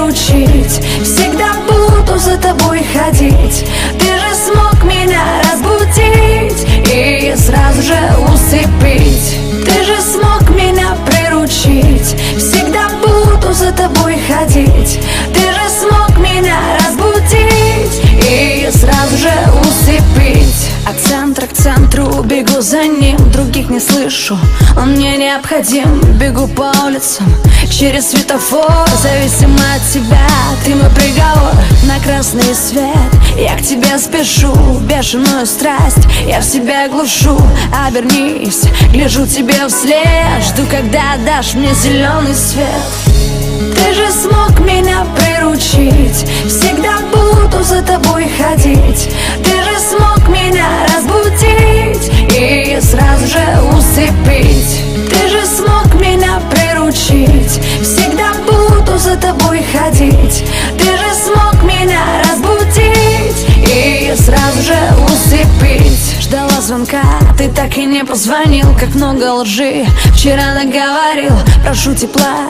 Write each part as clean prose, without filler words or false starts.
приручить. Всегда буду за тобой ходить. Ты же смог меня разбудить и сразу же усыпить. Ты же смог меня приручить. Всегда буду за тобой ходить. Ты же смог меня разбудить и сразу же усыпить. От центра к центру бегу за ним, других не слышу, он мне необходим. Бегу по улицам, через светофор, зависимо от тебя, ты мой приговор. На красный свет я к тебе спешу, бешеную страсть я в себя глушу. Обернись, гляжу тебе вслед, жду, когда дашь мне зеленый свет. Ты же смог меня приручить. Всегда буду за тобой ходить. Ты же смог меня разбудить и сразу же усыпить. Ты же смог меня приручить. Всегда буду за тобой ходить. Ты же смог меня разбудить и сразу же усыпить. Ждала звонка, ты так и не позвонил. Как много лжи вчера наговорил. Прошу тепла,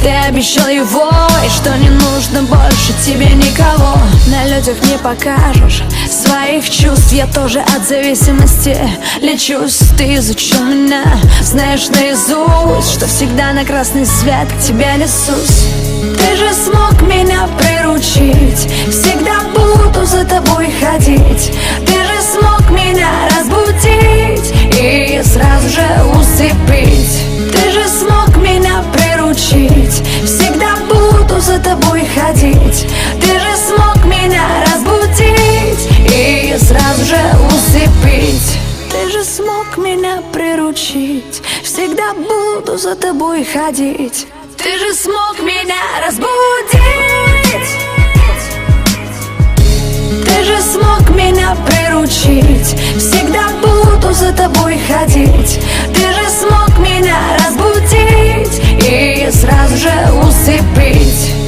ты обещал его, и что не нужно больше тебе никого. На людях не покажешь своих чувств. Я тоже от зависимости лечусь. Ты изучил меня, знаешь наизусть, что всегда на красный свет к тебе несусь. Ты же смог меня приручить. Всегда буду за тобой ходить. Ты же смог меня разбудить и сразу же усыпить. Ты же смог меня приручить. Всегда буду за тобой ходить. Ты же смог меня разбудить и сразу же усыпить. Ты же смог меня приручить. Всегда буду за тобой ходить. Ты же смог меня разбудить. Ты же смог меня приручить. Всегда буду за тобой ходить. Ты же смог меня разбудить и сразу же усыпить.